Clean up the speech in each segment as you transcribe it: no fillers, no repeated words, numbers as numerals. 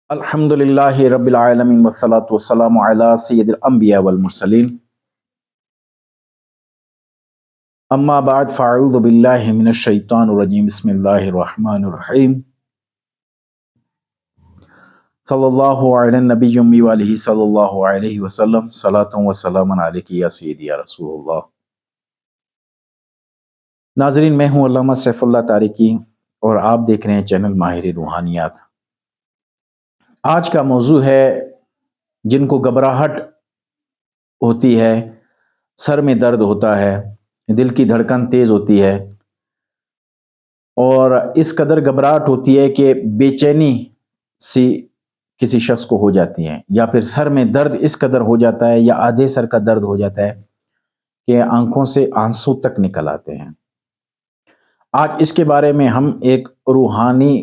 الحمد للہ رب العالمین والصلاة والسلام علی سید الانبیاء والمرسلین اما بعد فاعوذ باللہ من الشیطان الرجیم بسم اللہ الرحمن الرحیم صلی اللہ علی النبی امی وآلہ صلی اللہ علیہ وسلم صلاۃ و سلام علیک یا سیدی یا رسول اللہ۔ ناظرین، میں ہوں علامہ سیف اللہ تارکی اور آپ دیکھ رہے ہیں چینل ماہر روحانیات۔ آج کا موضوع ہے جن کو گھبراہٹ ہوتی ہے، سر میں درد ہوتا ہے، دل کی دھڑکن تیز ہوتی ہے اور اس قدر گھبراہٹ ہوتی ہے کہ بے چینی سی کسی شخص کو ہو جاتی ہے، یا پھر سر میں درد اس قدر ہو جاتا ہے یا آدھے سر کا درد ہو جاتا ہے کہ آنکھوں سے آنسو تک نکل آتے ہیں۔ آج اس کے بارے میں ہم ایک روحانی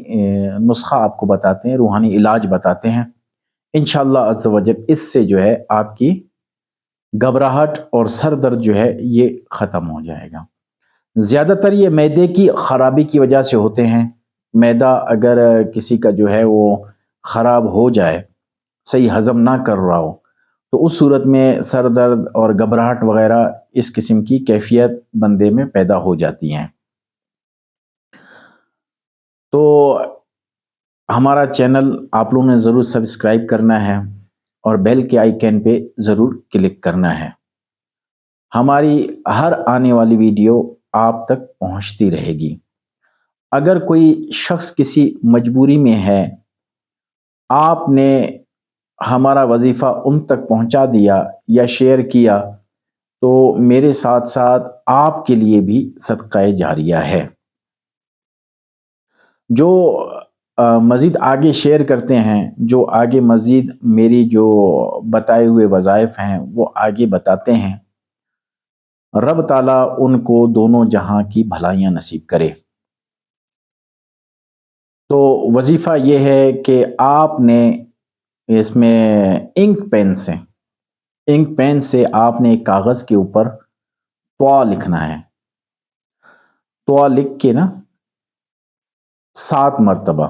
نسخہ آپ کو بتاتے ہیں، روحانی علاج بتاتے ہیں۔ انشاءاللہ عز و جل اس سے جو ہے آپ کی گھبراہٹ اور سر درد جو ہے یہ ختم ہو جائے گا۔ زیادہ تر یہ معدے کی خرابی کی وجہ سے ہوتے ہیں۔ معدہ اگر کسی کا جو ہے وہ خراب ہو جائے، صحیح ہضم نہ کر رہا ہو، تو اس صورت میں سر درد اور گھبراہٹ وغیرہ اس قسم کی کیفیت بندے میں پیدا ہو جاتی ہیں۔ تو ہمارا چینل آپ لوگوں نے ضرور سبسکرائب کرنا ہے اور بیل کے آئیکن پہ ضرور کلک کرنا ہے۔ ہماری ہر آنے والی ویڈیو آپ تک پہنچتی رہے گی۔ اگر کوئی شخص کسی مجبوری میں ہے، آپ نے ہمارا وظیفہ ان تک پہنچا دیا یا شیئر کیا، تو میرے ساتھ ساتھ آپ کے لیے بھی صدقہ جاریہ ہے۔ جو مزید آگے شیئر کرتے ہیں، جو آگے مزید میری جو بتائے ہوئے وظائف ہیں وہ آگے بتاتے ہیں، رب تعالیٰ ان کو دونوں جہاں کی بھلائیاں نصیب کرے۔ تو وظیفہ یہ ہے کہ آپ نے اس میں انک پین سے آپ نے ایک کاغذ کے اوپر دعا لکھنا ہے۔ دعا لکھ کے 7 مرتبہ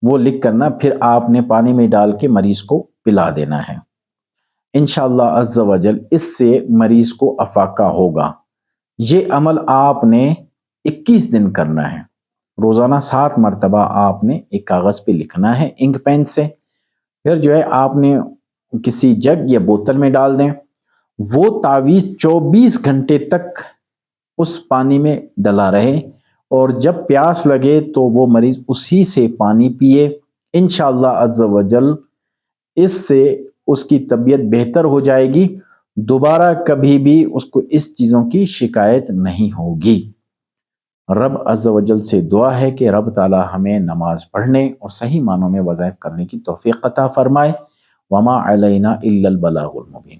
وہ لکھ کرنا، پھر آپ نے پانی میں ڈال کے مریض کو پلا دینا ہے۔ انشاءاللہ عز و جل اس سے مریض کو افاقہ ہوگا۔ یہ عمل آپ نے 21 دن کرنا ہے۔ روزانہ 7 مرتبہ آپ نے ایک کاغذ پہ لکھنا ہے انک پین سے، پھر جو ہے آپ نے کسی جگ یا بوتل میں ڈال دیں۔ وہ تعویذ 24 گھنٹے تک اس پانی میں ڈلا رہے، اور جب پیاس لگے تو وہ مریض اسی سے پانی پیے۔ انشاءاللہ عز و جل اس سے اس کی طبیعت بہتر ہو جائے گی، دوبارہ کبھی بھی اس کو اس چیزوں کی شکایت نہیں ہوگی۔ رب عز و جل سے دعا ہے کہ رب تعالی ہمیں نماز پڑھنے اور صحیح معنوں میں وظائف کرنے کی توفیق عطا فرمائے۔ وما علینا الا البلاغ المبین۔